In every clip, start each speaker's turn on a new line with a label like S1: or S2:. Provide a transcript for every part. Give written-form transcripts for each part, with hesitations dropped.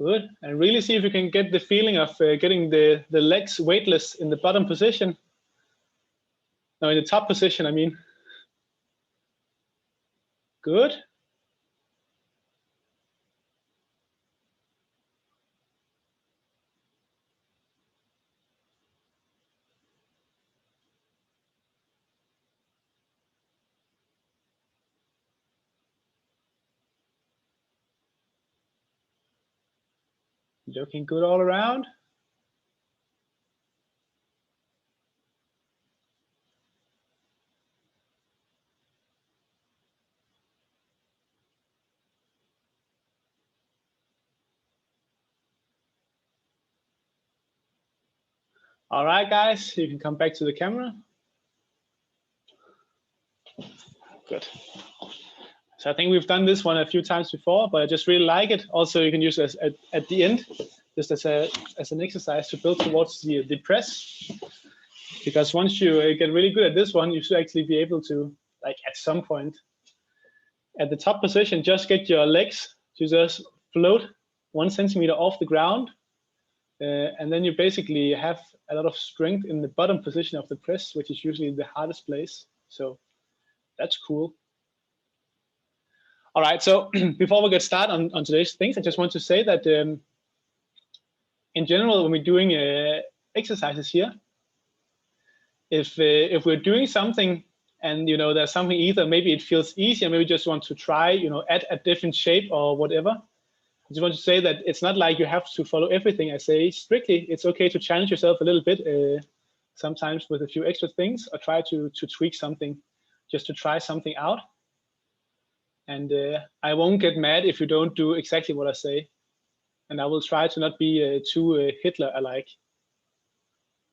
S1: Good. And really see if you can get the feeling of getting the legs weightless in the bottom position. No, in the top position, I mean. Good. Looking good all around. All right, guys, you can come back to the camera. Good. So I think we've done this one a few times before, but I just really like it. Also, you can use it at the end, just as an exercise to build towards the press. Because once you get really good at this one, you should actually be able to, like at some point, at the top position, just get your legs to just float 1 centimeter off the ground. And then you basically have a lot of strength in the bottom position of the press, which is usually the hardest place. So that's cool. All right, so before we get started on today's things, I just want to say that in general, when we're doing exercises here, if we're doing something and there's something either maybe it feels easier, maybe just want to try add a different shape or whatever, I just want to say that it's not like you have to follow everything I say strictly. It's okay to challenge yourself a little bit, sometimes with a few extra things, or try to tweak something just to try something out. And I won't get mad if you don't do exactly what I say. And I will try to not be too Hitler-alike.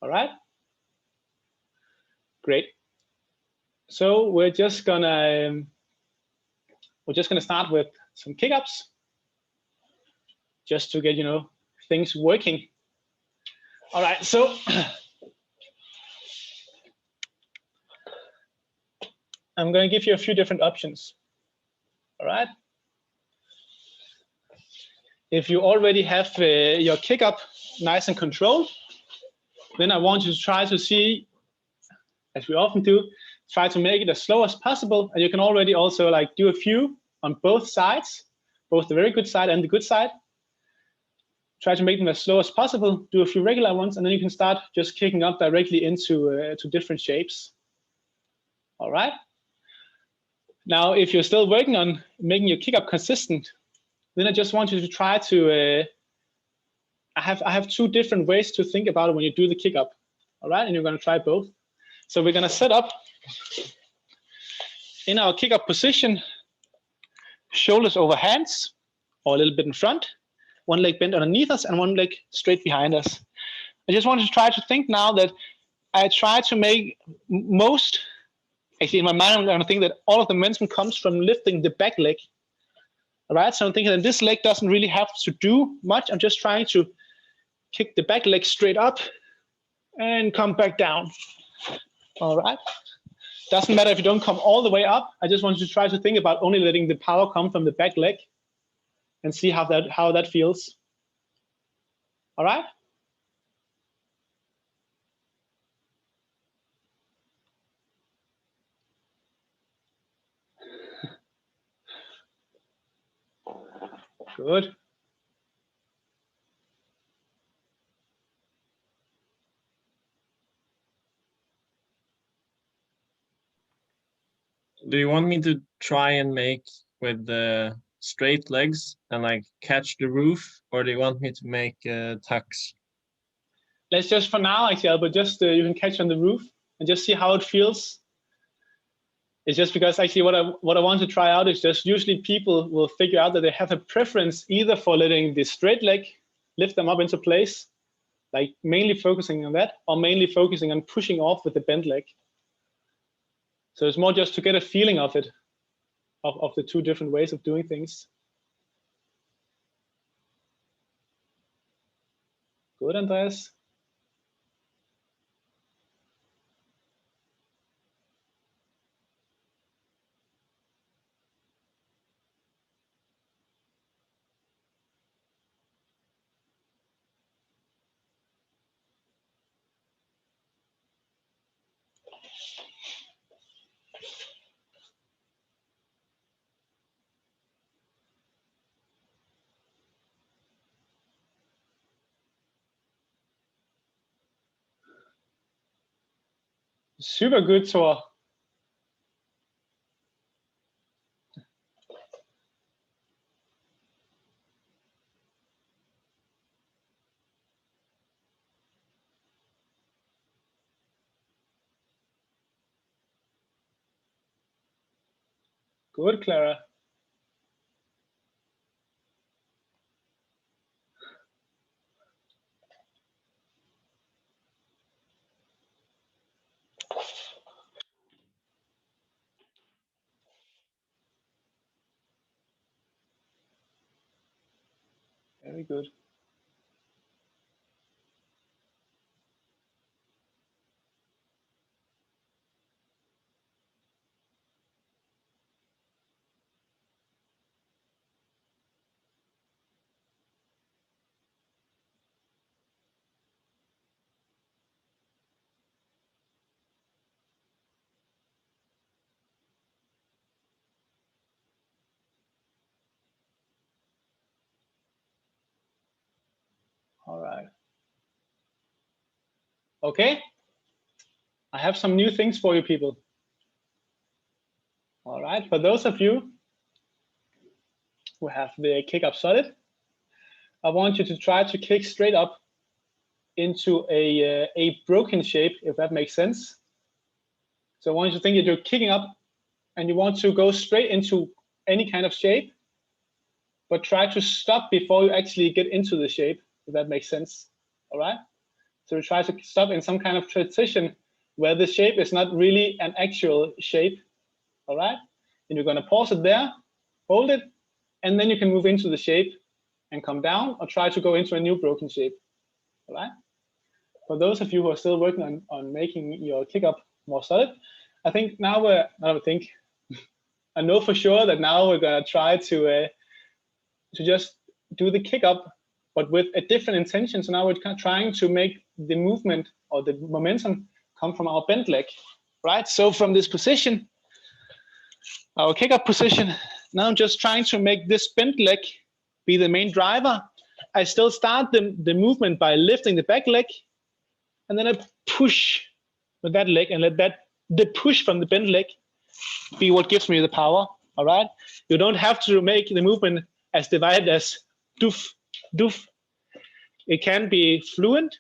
S1: All right? Great. So we're just gonna start with some kick-ups, just to get things working. All right. So I'm going to give you a few different options. All right. If you already have your kick up nice and controlled, then I want you to try to see, as we often do, try to make it as slow as possible. And you can already also like do a few on both sides, both the very good side and the good side. Try to make them as slow as possible, do a few regular ones, and then you can start just kicking up directly into to different shapes. All right. Now, if you're still working on making your kick up consistent, then I just want you to try to, I have two different ways to think about it when you do the kick up. All right, and you're going to try both. So we're going to set up in our kick up position, shoulders over hands, or a little bit in front, one leg bent underneath us and one leg straight behind us. I just want you to try to think now that I try to make most, actually in my mind, I'm going to think that all of the momentum comes from lifting the back leg. All right, so I'm thinking that this leg doesn't really have to do much. I'm just trying to kick the back leg straight up and come back down. All right, doesn't matter if you don't come all the way up. I just want you to try to think about only letting the power come from the back leg and see how that feels. All right. Good.
S2: Do you want me to try and make with the straight legs and like catch the roof, or do you want me to make tucks?
S1: Let's just for now, actually, but just you can catch on the roof and just see how it feels. It's just because actually what I want to try out is just usually people will figure out that they have a preference either for letting the straight leg lift them up into place, like mainly focusing on that, or mainly focusing on pushing off with the bent leg. So it's more just to get a feeling of it, of the two different ways of doing things. Good, Andreas. Super good, Thor. Good, Clara. Very good. All right. Okay. I have some new things for you people. All right. For those of you who have the kick up solid, I want you to try to kick straight up into a broken shape, if that makes sense. So I want you to think that you're kicking up and you want to go straight into any kind of shape, but try to stop before you actually get into the shape, if that makes sense. All right. So try to stop in some kind of transition where the shape is not really an actual shape. All right. And you're going to pause it there, hold it, and then you can move into the shape and come down or try to go into a new broken shape. All right. For those of you who are still working on making your kick up more solid, I think now I know for sure that now we're going to try to just do the kick up, but with a different intention. So now we're kind of trying to make the movement or the momentum come from our bent leg, right? So from this position, our kick up position, now I'm just trying to make this bent leg be the main driver. I still start the movement by lifting the back leg, and then I push with that leg and let the push from the bent leg be what gives me the power. All right. You don't have to make the movement as divided as doof, doof. It can be fluent,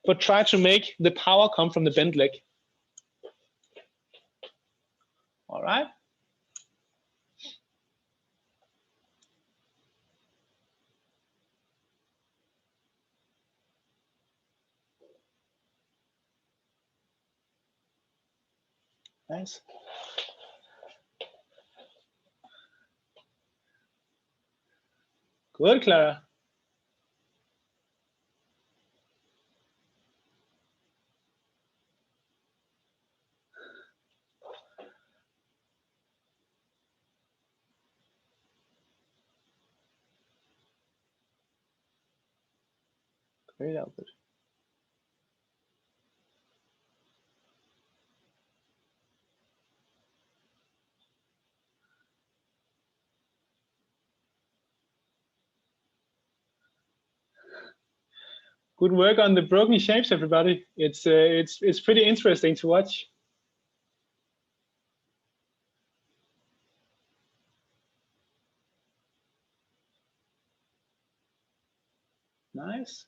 S1: but try to make the power come from the bent leg. All right. Nice. Good, Clara. Very good. Good work on the broken shapes, everybody. It's pretty interesting to watch. Nice.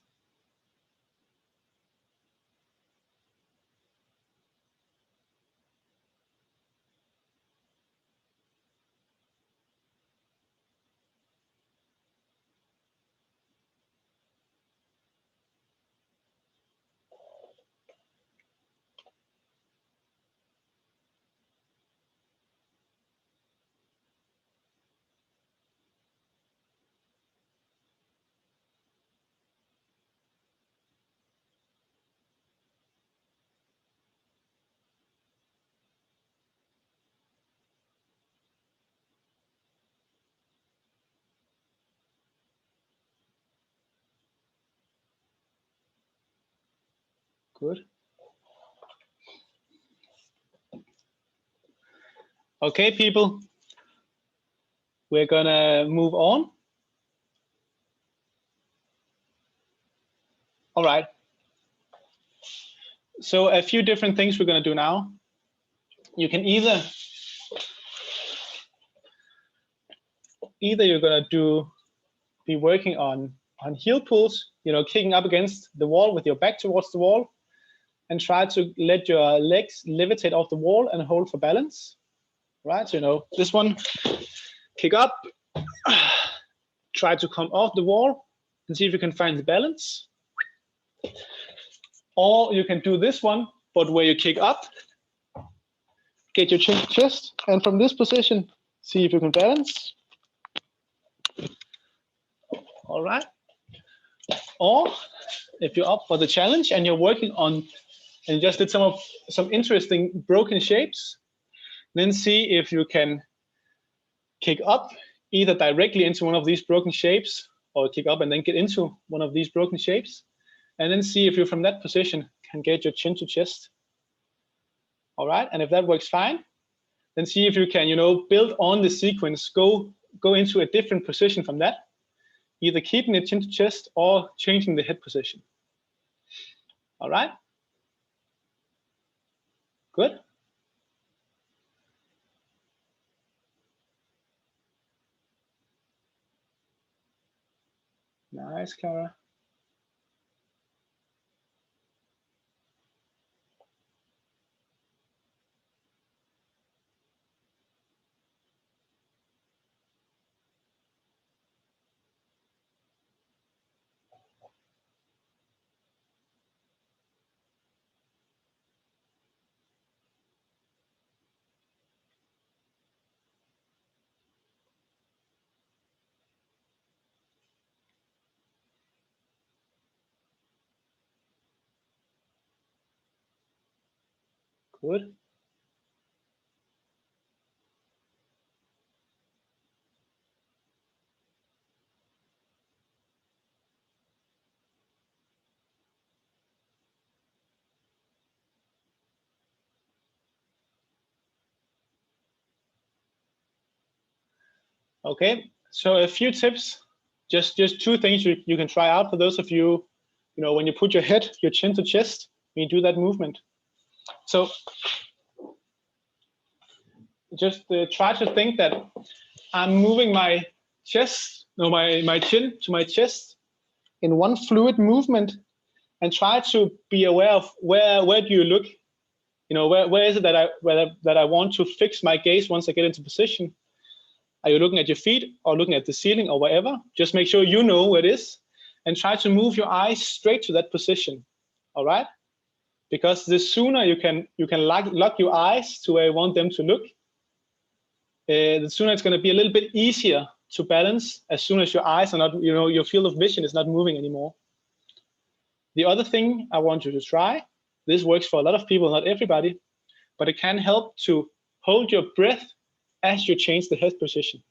S1: Good. Okay, people. We're gonna move on. All right. So a few different things we're going to do now. You can either you're going to be working on heel pulls, kicking up against the wall with your back towards the wall, and try to let your legs levitate off the wall and hold for balance. Right, so this one, kick up, try to come off the wall and see if you can find the balance. Or you can do this one, but where you kick up, get your chin to chest, and from this position, see if you can balance. All right. Or if you're up for the challenge and you're working on, and you just did some interesting broken shapes, then see if you can kick up either directly into one of these broken shapes, or kick up and then get into one of these broken shapes, and then see if you from that position can get your chin to chest. All right, and if that works fine, then see if you can, build on the sequence, go into a different position from that, either keeping the chin to chest or changing the head position. All right, good. Nice, Clara. Good. Okay, so a few tips, just two things you can try out for those of you, when you put your chin to chest, when you do that movement. So just try to think that I'm moving my chest, no, my chin to my chest in one fluid movement, and try to be aware of where do you look, where is it that I want to fix my gaze once I get into position. Are you looking at your feet or looking at the ceiling or wherever? Just make sure you know where it is, and try to move your eyes straight to that position. All right, because the sooner you can lock your eyes to where you want them to look, the sooner it's going to be a little bit easier to balance as soon as your eyes are not, your field of vision is not moving anymore. The other thing I want you to try, this works for a lot of people, not everybody, but it can help to hold your breath as you change the head position.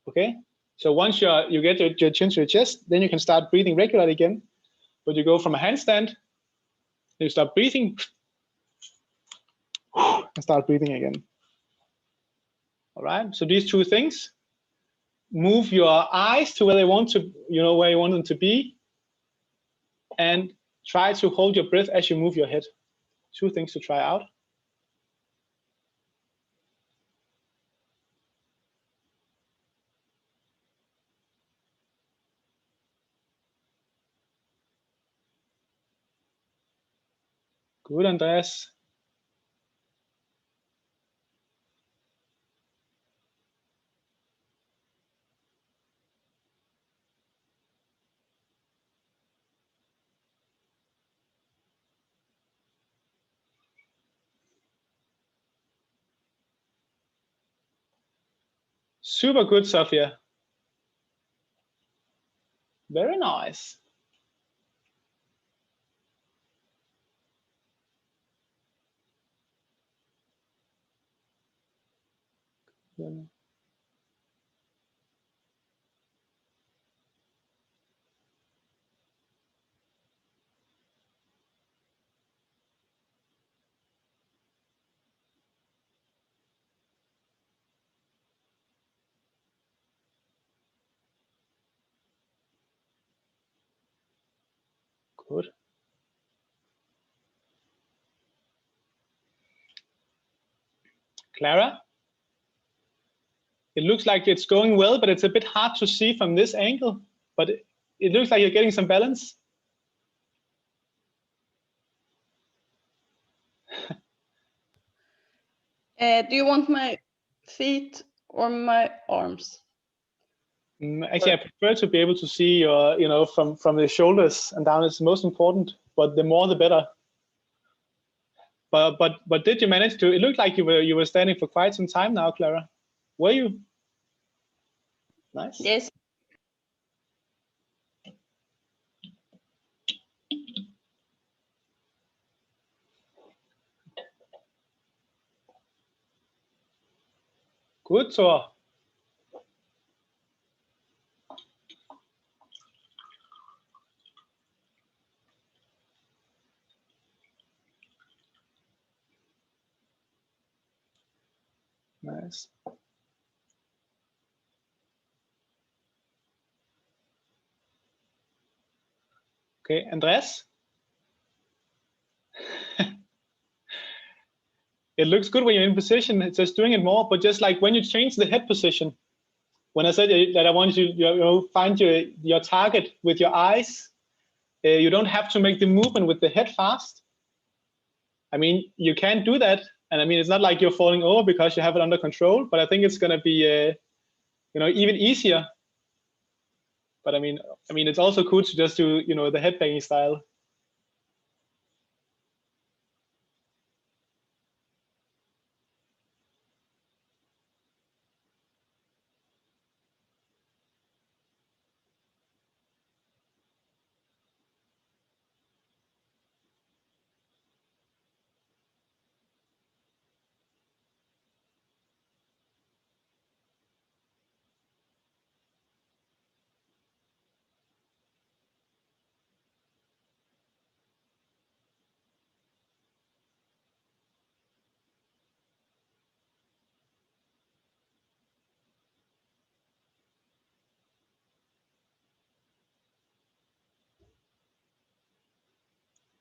S1: Okay, so once you get your chin to your chest, then you can start breathing regularly again. But you go from a handstand, you start breathing, and start breathing again. All right, so these two things, move your eyes to where they want to, where you want them to be, and try to hold your breath as you move your head. Two things to try out. Good, Andreas. Super good, Sophia. Very nice. Yeah. Good. Clara? It looks like it's going well, but it's a bit hard to see from this angle, but it looks like you're getting some balance.
S3: Do you want my feet or my arms?
S1: Actually, I prefer to be able to see your, from the shoulders and down is most important, but the more the better. But did you manage to? It looked like you were standing for quite some time now, Clara. Were you? Nice.
S3: Yes.
S1: Good, Thor. Nice. Okay, Andreas? It looks good when you're in position. It's just doing it more, but just like when you change the head position, when I said that I want you to find your target with your eyes, you don't have to make the movement with the head fast. I mean, you can do that, and I mean it's not like you're falling over because you have it under control. But I think it's going to be, even easier. But I mean, it's also cool to just do, the headbanging style.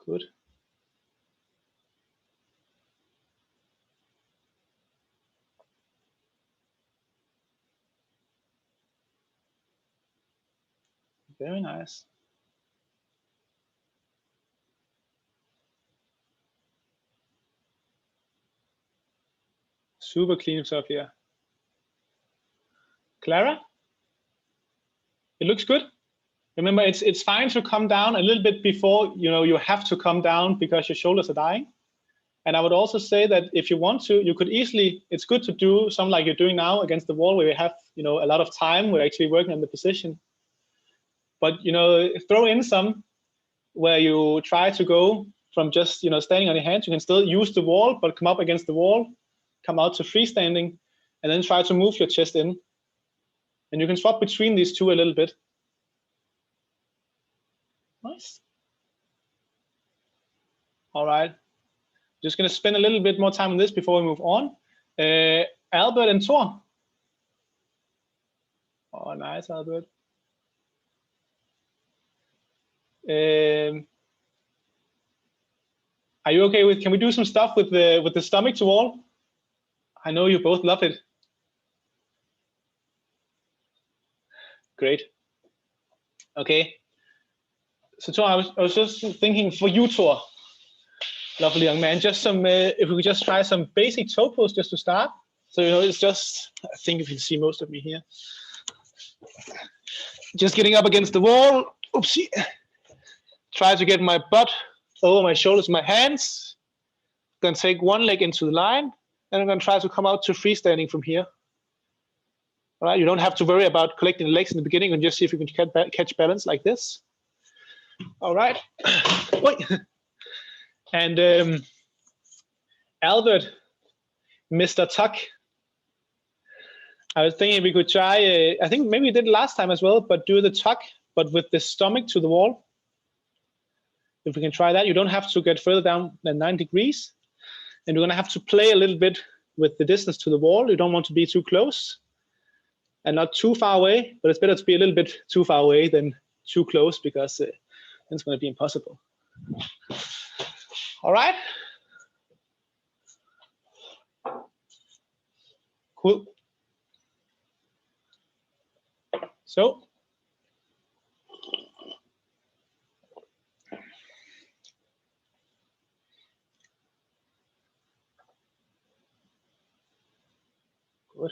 S1: Good. Very nice. Super clean stuff here. Clara? It looks good. Remember, it's fine to come down a little bit before you have to come down because your shoulders are dying. And I would also say that if you want to, you could easily. It's good to do something like you're doing now against the wall, where you have a lot of time. We're actually working on the position. But throw in some where you try to go from just standing on your hands. You can still use the wall, but come up against the wall, come out to freestanding, and then try to move your chest in. And you can swap between these two a little bit. Nice. All right. Just going to spend a little bit more time on this before we move on. Albert and Thor. Oh, nice, Albert. Are you okay with? Can we do some stuff with the stomach to wall? I know you both love it. Great. Okay. So Thor, I was just thinking for you, Thor, lovely young man, just some if we could just try some basic toe pose just to start. So it's just, I think you can see most of me here. Just getting up against the wall. Oopsie. Try to get my butt over my shoulders, my hands. Gonna take one leg into the line, and I'm gonna try to come out to freestanding from here. All right, you don't have to worry about collecting the legs in the beginning, and just see if you can catch balance like this. All right. And Albert, Mr. Tuck, I was thinking we could try, I think maybe we did it last time as well, but do the tuck, but with the stomach to the wall. If we can try that, you don't have to get further down than 9 degrees. And you're gonna have to play a little bit with the distance to the wall. You don't want to be too close and not too far away, but it's better to be a little bit too far away than too close, because it's gonna be impossible. All right. Cool. So. Good.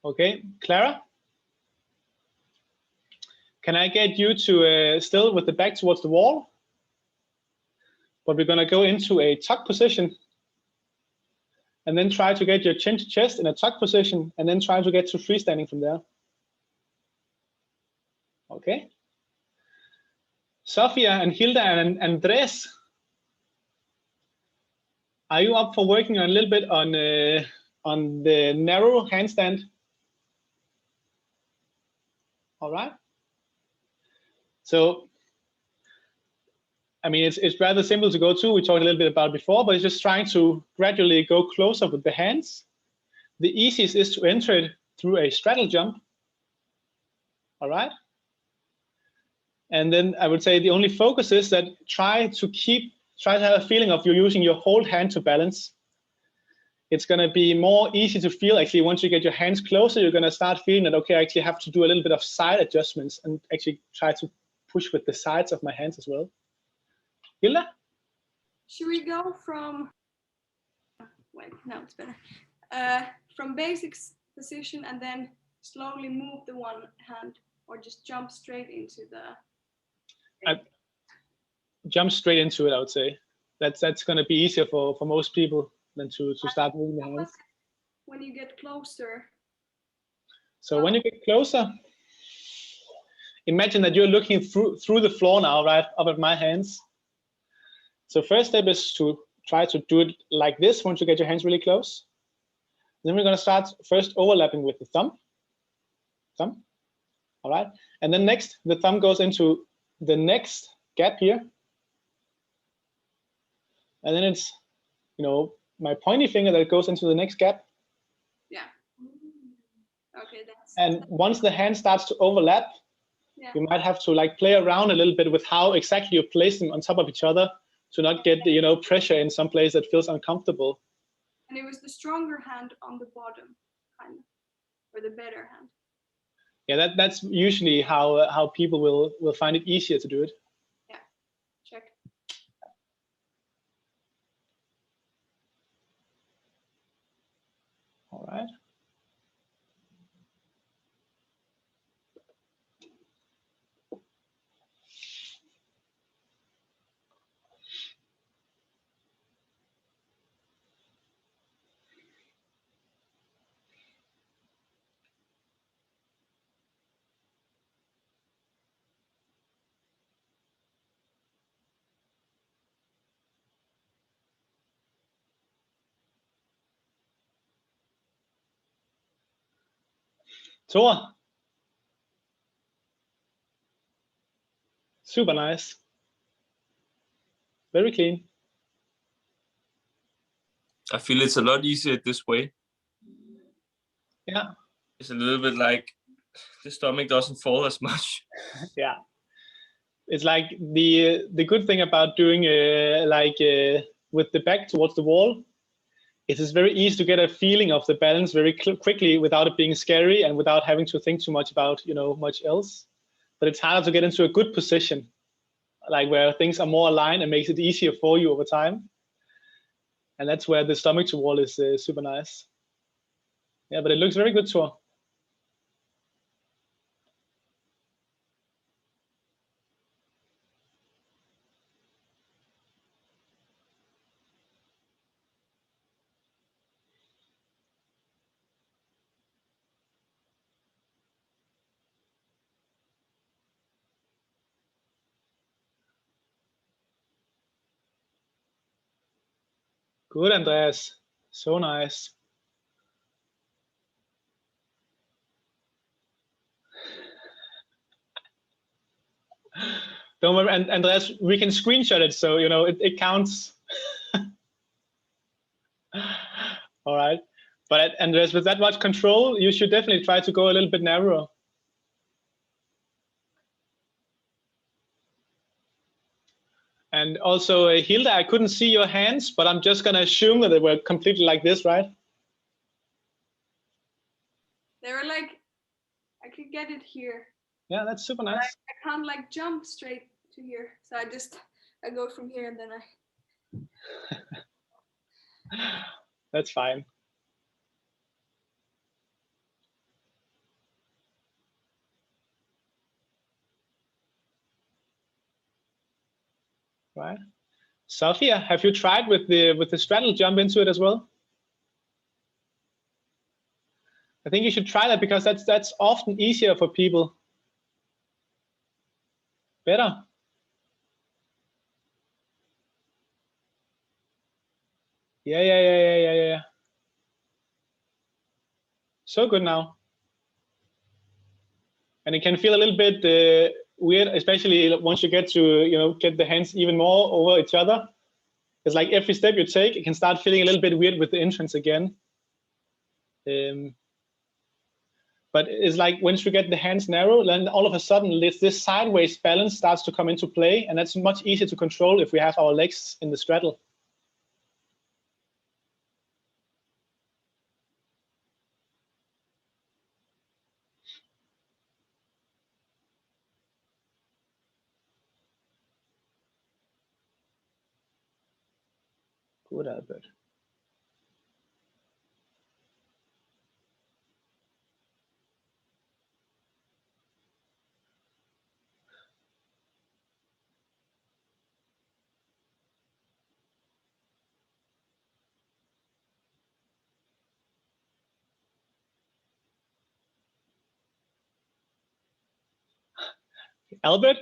S1: Okay, Clara, can I get you to still with the back towards the wall? But we're going to go into a tuck position and then try to get your chin to chest in a tuck position and then try to get to freestanding from there. Okay. Sofia and Hilda and Andres, are you up for working a little bit on the narrow handstand? All right. So, I mean, it's rather simple to go to. We talked a little bit about it before, but it's just trying to gradually go closer with the hands. The easiest is to enter it through a straddle jump. All right. And then I would say the only focus is that try to have a feeling of you're using your whole hand to balance. It's going to be more easy to feel actually once you get your hands closer, you're going to start feeling that, okay, I actually have to do a little bit of side adjustments and actually try to push with the sides of my hands as well. Hilda?
S4: Should we go from, wait, no, it's better. From basics position and then slowly move the one hand or just jump straight into the...
S1: Jump straight into it, I would say. That's going to be easier for most people than to start moving the hands.
S4: When you get closer.
S1: So when you get closer, imagine that you're looking through the floor now, right up at my hands. So first step is to try to do it like this once you get your hands really close. Then we're going to start first overlapping with the thumb. All right. And then next, the thumb goes into the next gap here. And then it's, my pointy finger that goes into the next gap.
S4: Yeah. Okay.
S1: And once the hand starts to overlap,
S4: yeah,
S1: you might have to play around a little bit with how exactly you place them on top of each other to not get the pressure in some place that feels uncomfortable.
S4: And it was the stronger hand on the bottom, kind of, or the better hand.
S1: Yeah, that's usually how people will find it easier to do it.
S4: Yeah. Check.
S1: All right. Tor. Super nice. Very clean.
S5: I feel it's a lot easier this way.
S1: Yeah.
S5: It's a little bit like the stomach doesn't fall as much.
S1: Yeah. It's like the good thing about doing with the back towards the wall, it is very easy to get a feeling of the balance very quickly without it being scary and without having to think too much about much else. But it's harder to get into a good position, like where things are more aligned and makes it easier for you over time. And that's where the stomach to wall is super nice. Yeah, but it looks very good, Tor. Good, Andreas. So nice. Don't worry, Andreas, we can screenshot it, so it counts. All right. But Andreas, with that much control, you should definitely try to go a little bit narrower. And also, Hilda, I couldn't see your hands, but I'm just gonna assume that they were completely like this, right?
S4: They were like, I could get it here.
S1: Yeah, that's super
S4: But
S1: nice.
S4: I can't like jump straight to here. So I go from here and then
S1: That's fine. Right. Sophia, have you tried with the straddle jump into it as well? I think you should try that because that's often easier for people. Better. Yeah. So good now. And it can feel a little bit weird, especially once you get to get the hands even more over each other. It's like every step you take, it can start feeling a little bit weird with the entrance again. But it's like once you get the hands narrow, then all of a sudden this sideways balance starts to come into play, and that's much easier to control if we have our legs in the straddle. Good, Albert. Albert,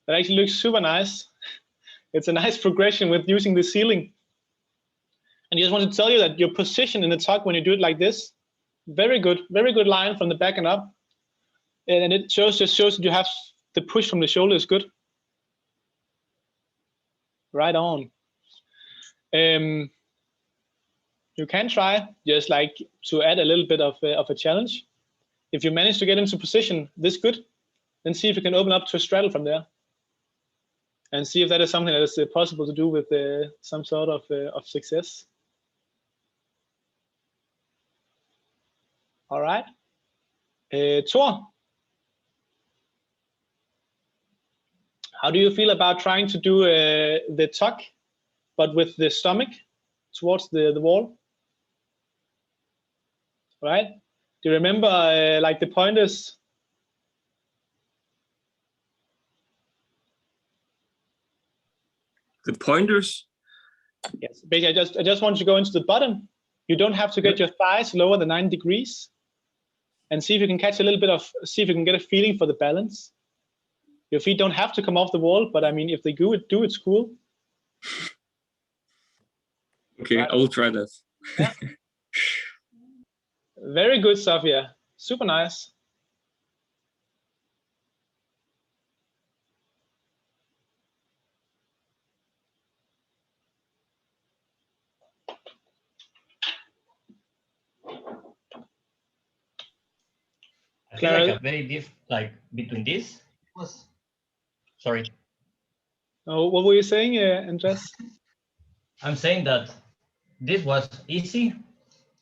S1: that actually looks super nice. It's a nice progression with using the ceiling. And I just want to tell you that your position in the tuck when you do it like this, very good line from the back and up. And it just shows that you have the push from the shoulder is good. Right on. You can try just like to add a little bit of a challenge. If you manage to get into position this good, then see if you can open up to a straddle from there. And see if that is something that is possible to do with some sort of success. All right. Thor, how do you feel about trying to do the tuck, but with the stomach towards the wall? Right? Do you remember like the pointers?
S5: The pointers?
S1: Yes. Basically, I just want you to go into the bottom. You don't have to get your thighs lower than 9 degrees. And see if you can catch a little bit of, see if you can get a feeling for the balance. Your feet don't have to come off the wall, but I mean, if they do, it's cool.
S5: Okay,
S1: right.
S5: I will try that.
S1: Yeah. Very good, Sophia. Super nice.
S6: I feel like a very like between this was. Sorry.
S1: Oh, what were you saying, Andres?
S6: I'm saying that this was easy.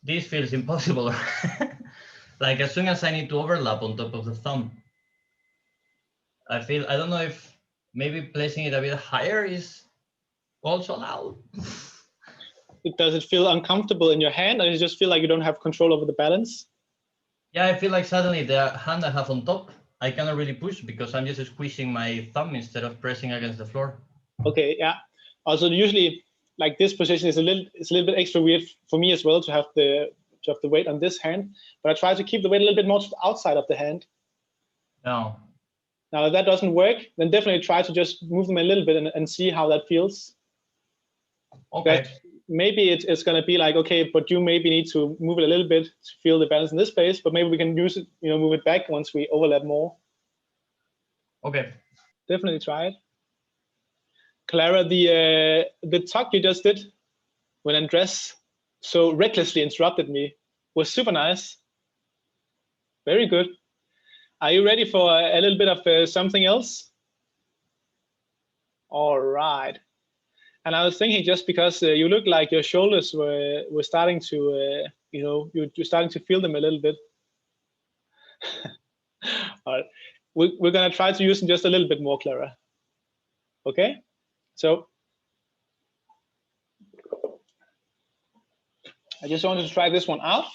S6: This feels impossible. Like as soon as I need to overlap on top of the thumb, I don't know if maybe placing it a bit higher is also allowed.
S1: Does it feel uncomfortable in your hand, or does it just feel like you don't have control over the balance?
S6: Yeah, I feel like suddenly the hand I have on top, I cannot really push because I'm just squeezing my thumb instead of pressing against the floor.
S1: Okay, yeah. Also, usually, like this position is a little bit extra weird for me as well to have the weight on this hand, but I try to keep the weight a little bit more to the outside of the hand.
S6: No.
S1: Now, if that doesn't work, then definitely try to just move them a little bit and see how that feels.
S6: Okay.
S1: But maybe it's going to be like, okay, but you maybe need to move it a little bit to feel the balance in this space, but maybe we can use it, move it back once we overlap more.
S6: Okay.
S1: Definitely try it. Clara, the tuck you just did when Andres so recklessly interrupted me was super nice. Very good. Are you ready for a little bit of something else? All right. And I was thinking, just because you look like your shoulders were starting to, you're starting to feel them a little bit. All right. We're going to try to use them just a little bit more, Clara. Okay? So I just wanted to try this one out.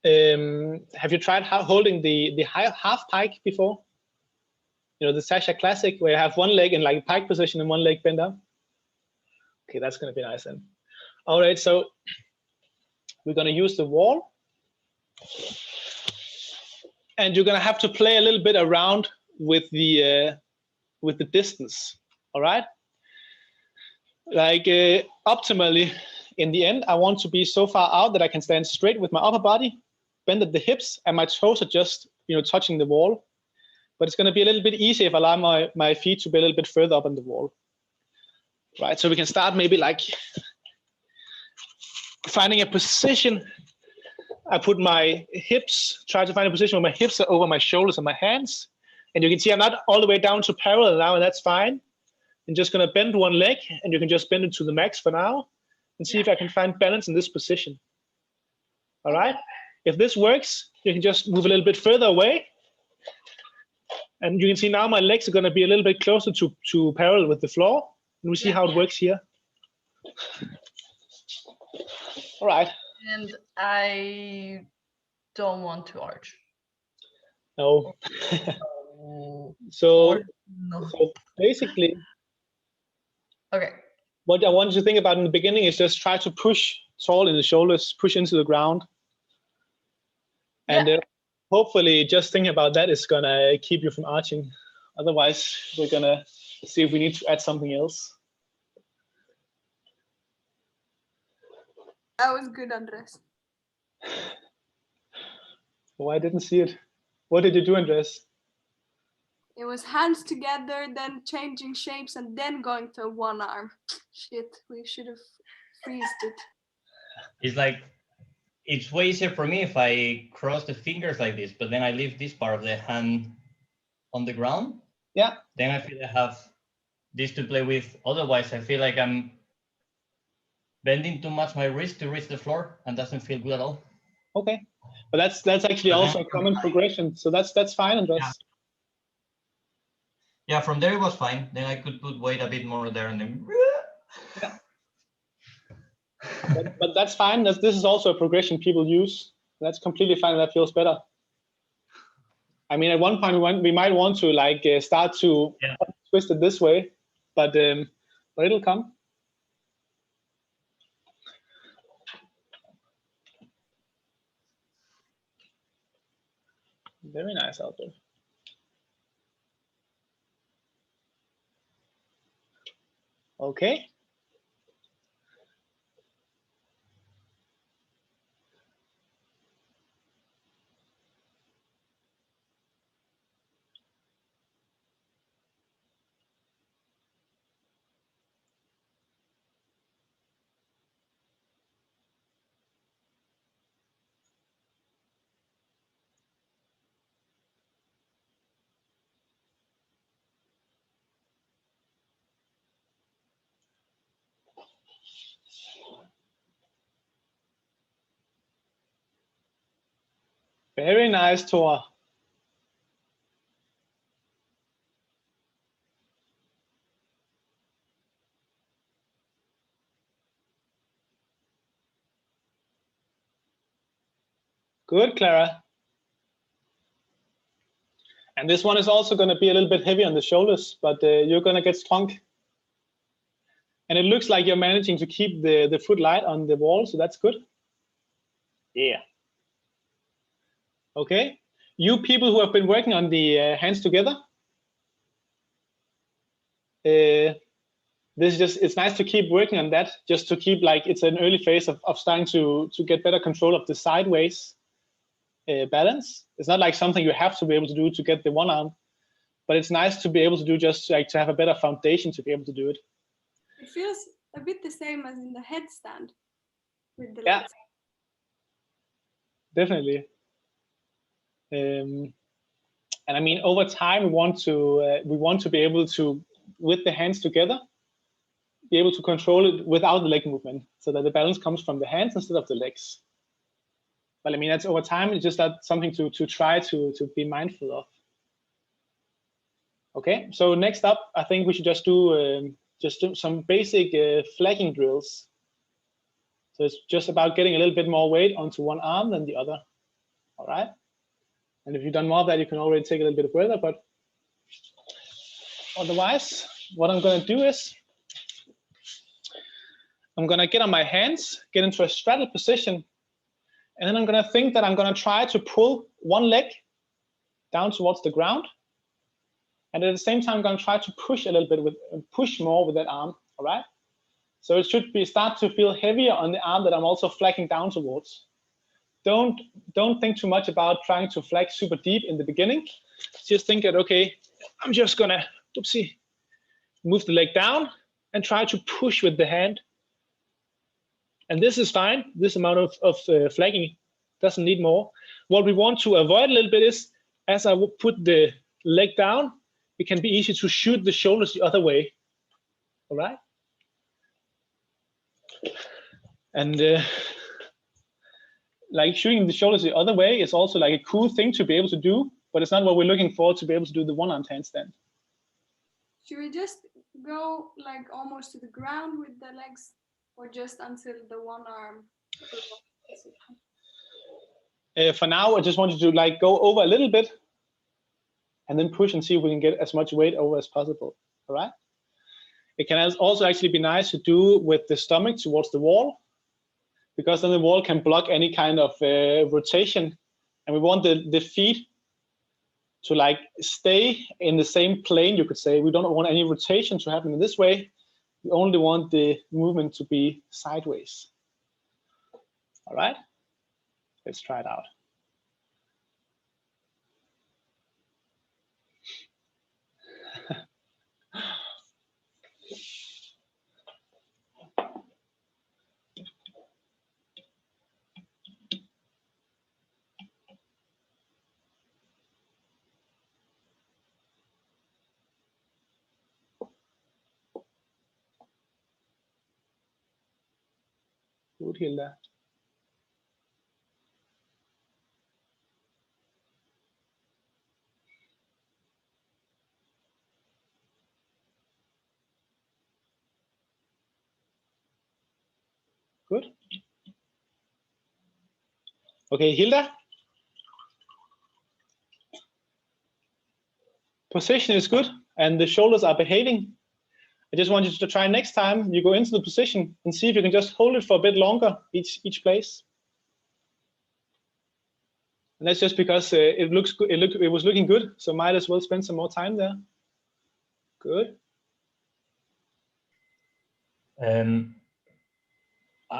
S1: Have you tried holding the half pike before? You know, the Sasha Classic, where you have one leg in like pike position and one leg bent up. Okay, that's going to be nice then. All right, so we're going to use the wall. And you're going to have to play a little bit around with the distance. All right? Like optimally, in the end, I want to be so far out that I can stand straight with my upper body, bend at the hips, and my toes are just, touching the wall. But it's going to be a little bit easier if I allow my feet to be a little bit further up on the wall. Right, so we can start maybe like finding a position. I put my hips, try to find a position where my hips are over my shoulders and my hands. And you can see I'm not all the way down to parallel now, and that's fine. I'm just going to bend one leg, and you can just bend it to the max for now and see if I can find balance in this position. All right, if this works, you can just move a little bit further away. And you can see now my legs are going to be a little bit closer to parallel with the floor. And we see how it works here. All right.
S3: And I don't want to arch.
S1: No.
S3: No.
S1: So basically,
S3: Okay.
S1: what I wanted to think about in the beginning is just try to push tall in the shoulders, push into the ground. And hopefully just thinking about that is going to keep you from arching. Otherwise, we're going to see if we need to add something else.
S4: That was good, Andres.
S1: Oh, I didn't see it. What did you do, Andres?
S4: It was hands together, then changing shapes, and then going to one arm. Shit, we should have freezed it.
S6: It's like, it's way easier for me if I cross the fingers like this, but then I leave this part of the hand on the ground.
S1: Yeah.
S6: Then I feel I have this to play with. Otherwise, I feel like I'm bending too much my wrist to reach the floor, and doesn't feel good at all.
S1: Okay, but that's actually also a common progression. So that's fine, Andres.
S6: Yeah, from there it was fine. Then I could put weight a bit more there, and then.
S1: Yeah. but that's fine. This is also a progression people use. That's completely fine. That feels better. I mean, at one point we might want to like start to twist it this way, but it'll come. Very nice out there. Okay. Very nice, Tor. Good, Clara. And this one is also going to be a little bit heavy on the shoulders, but you're going to get strong. And it looks like you're managing to keep the foot light on the wall, so that's good. Yeah. Okay. You people who have been working on the hands together, this is just, it's nice to keep working on that, just to keep like, it's an early phase of starting to get better control of the sideways balance. It's not like something you have to be able to do to get the one arm, but it's nice to be able to do just like to have a better foundation to be able to do it.
S4: It feels a bit the same as in the headstand with the
S1: Yeah,
S4: legs.
S1: definitely. And I mean, over time, we want to be able to, with the hands together, be able to control it without the leg movement, so that the balance comes from the hands instead of the legs. But I mean, that's over time. It's just that something to try to be mindful of. Okay, so next up, I think we should just do some basic flagging drills. So it's just about getting a little bit more weight onto one arm than the other. All right. And if you've done more of that, you can already take a little bit further. But otherwise, what I'm going to do is I'm going to get on my hands, get into a straddle position, and then I'm going to think that I'm going to try to pull one leg down towards the ground. And at the same time, I'm going to try to push a little bit push more with that arm. All right. So it should start to feel heavier on the arm that I'm also flagging down towards. Don't think too much about trying to flag super deep in the beginning. Just think that, okay, I'm just gonna move the leg down and try to push with the hand. And this is fine. This amount of flagging doesn't need more. What we want to avoid a little bit is, as I put the leg down, it can be easy to shoot the shoulders the other way. All right. And like shooting the shoulders the other way is also like a cool thing to be able to do, but it's not what we're looking for to be able to do the one-armed handstand.
S4: Should we just go like almost to the ground with the legs, or just until the one arm?
S1: For now, I just want you to like go over a little bit and then push and see if we can get as much weight over as possible. All right. It can also actually be nice to do with the stomach towards the wall, because then the wall can block any kind of rotation, and we want the feet to like stay in the same plane, you could say. We don't want any rotation to happen in this way. We only want the movement to be sideways. All right, let's try it out. Good, Hilda. Good. Okay, Hilda. Position is good, and the shoulders are behaving. I just want you to try next time you go into the position and see if you can just hold it for a bit longer each place. And that's just because it looks good. It was looking good, so might as well spend some more time there. Good.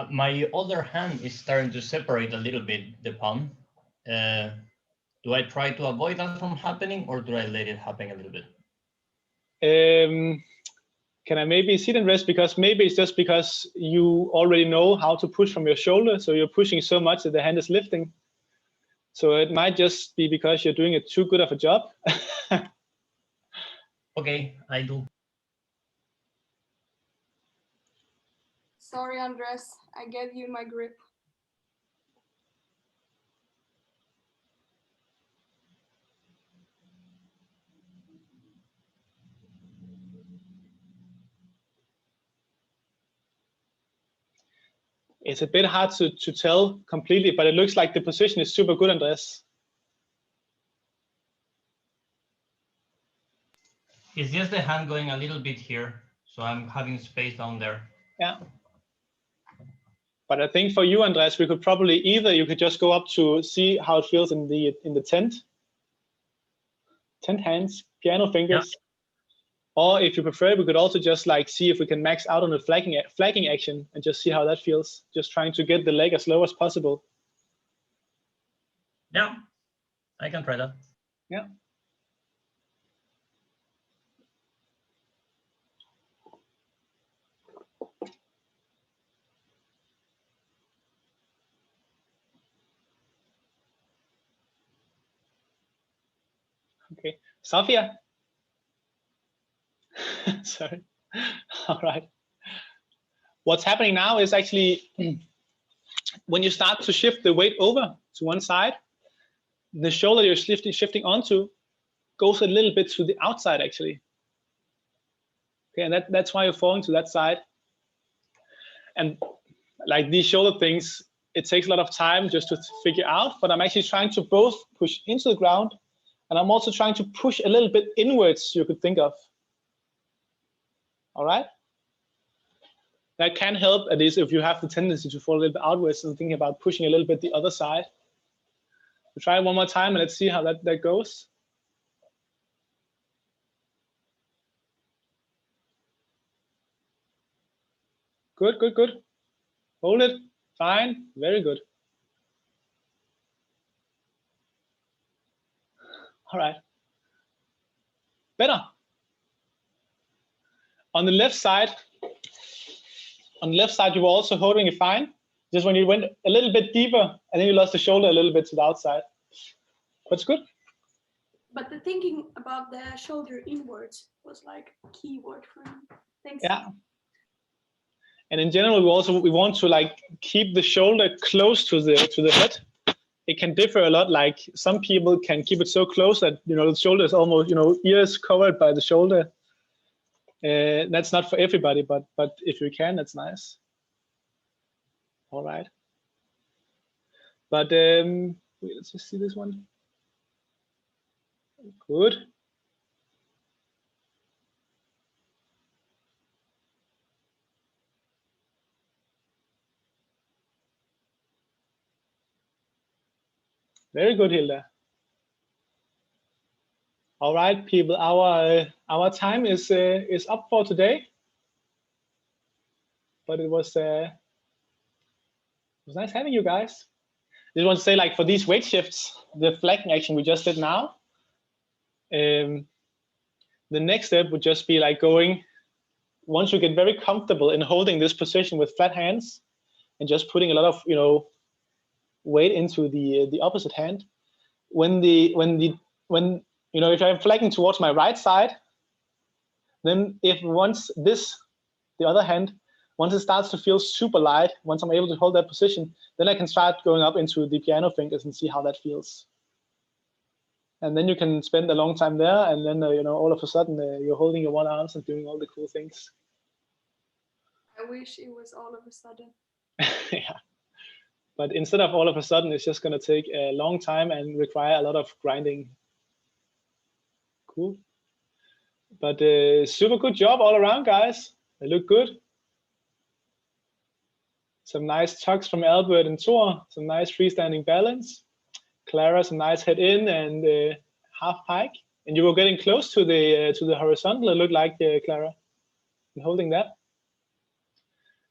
S6: My other hand is starting to separate a little bit the palm. Do I try to avoid that from happening, or do I let it happen a little bit?
S1: Can I maybe sit and rest? Because maybe it's just because you already know how to push from your shoulder, so you're pushing so much that the hand is lifting. So it might just be because you're doing it too good of a job.
S6: Okay, I do.
S4: Sorry, Andres, I gave you my grip.
S1: It's a bit hard to tell completely, but it looks like the position is super good, Andres.
S6: It's just the hand going a little bit here, so I'm having space down there.
S1: Yeah. But I think for you, Andres, we could probably you could just go up to see how it feels in the tent hands, piano fingers. Yeah. Or if you prefer, we could also just like see if we can max out on the flagging action and just see how that feels. Just trying to get the leg as low as possible.
S6: Yeah, I can try that.
S1: Yeah. Okay, Sophia. Sorry. All right. What's happening now is actually when you start to shift the weight over to one side, the shoulder you're shifting onto goes a little bit to the outside actually. Okay, and that's why you're falling to that side. And like these shoulder things, it takes a lot of time just to figure out, but I'm actually trying to both push into the ground, and I'm also trying to push a little bit inwards you could think of. All right? That can help, at least if you have the tendency to fall a little bit outwards and thinking about pushing a little bit the other side. We'll try it one more time and let's see how that goes. Good, good, good. Hold it. Fine. Very good. All right. Better. On the left side, you were also holding it fine. Just when you went a little bit deeper, and then you lost the shoulder a little bit to the outside. But it's good.
S4: But the thinking about the shoulder inwards was like a key word for me. Thanks.
S1: Yeah. And in general, we want to like keep the shoulder close to the head. It can differ a lot. Like some people can keep it so close that the shoulder is almost ears covered by the shoulder. That's not for everybody, but if you can, that's nice. All right. But let's just see this one. Good. Very good, Hilda. All right, people. Our time is up for today. But it was nice having you guys. I just want to say, like, for these weight shifts, the flanking action we just did now, the next step would just be like going, once you get very comfortable in holding this position with flat hands and just putting a lot of weight into the opposite hand. If I'm flanking towards my right side, then once the other hand, once it starts to feel super light, once I'm able to hold that position, then I can start going up into the piano fingers and see how that feels. And then you can spend a long time there, and then all of a sudden you're holding your one arms and doing all the cool things.
S4: I wish it was all of a sudden.
S1: Yeah. But instead of all of a sudden, it's just going to take a long time and require a lot of grinding. Cool. But super good job all around, guys. They look good. Some nice tucks from Albert and Thor. Some nice freestanding balance. Clara, some nice head in and half pike. And you were getting close to the horizontal, it looked like, Clara, and holding that.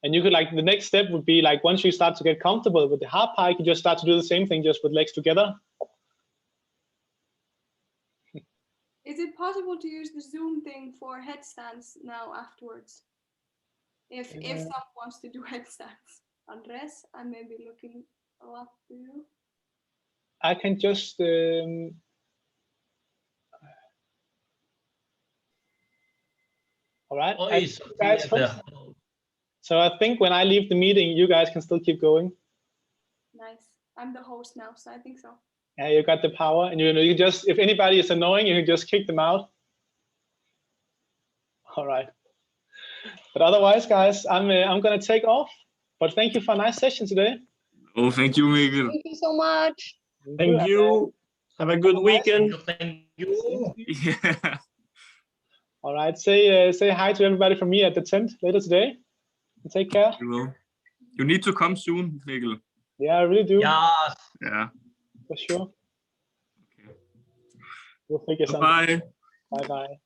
S1: And you could, like, the next step would be like, once you start to get comfortable with the half pike, you just start to do the same thing, just with legs together.
S4: Is it possible to use the Zoom thing for headstands now afterwards? If someone wants to do headstands. Andres, I may be looking a lot for you.
S1: I can just all right. So I think when I leave the meeting, you guys can still keep going.
S4: Nice. I'm the host now, so I think so.
S1: Yeah, you got the power, and you just, if anybody is annoying, you can just kick them out. All right. But otherwise, guys, I'm gonna take off. But thank you for a nice session today.
S5: Oh, thank you, Mikkel.
S3: Thank you so much.
S2: Thank you. Have a good weekend.
S6: Thank you.
S5: Yeah.
S1: All right. Say hi to everybody from me at the tent later today. And take care.
S5: You will. You need to come soon, Mikkel.
S1: Yeah, I really do.
S6: Yes.
S5: Yeah.
S1: For sure.
S5: Okay.
S1: We'll figure something.
S5: Bye.
S1: Bye bye.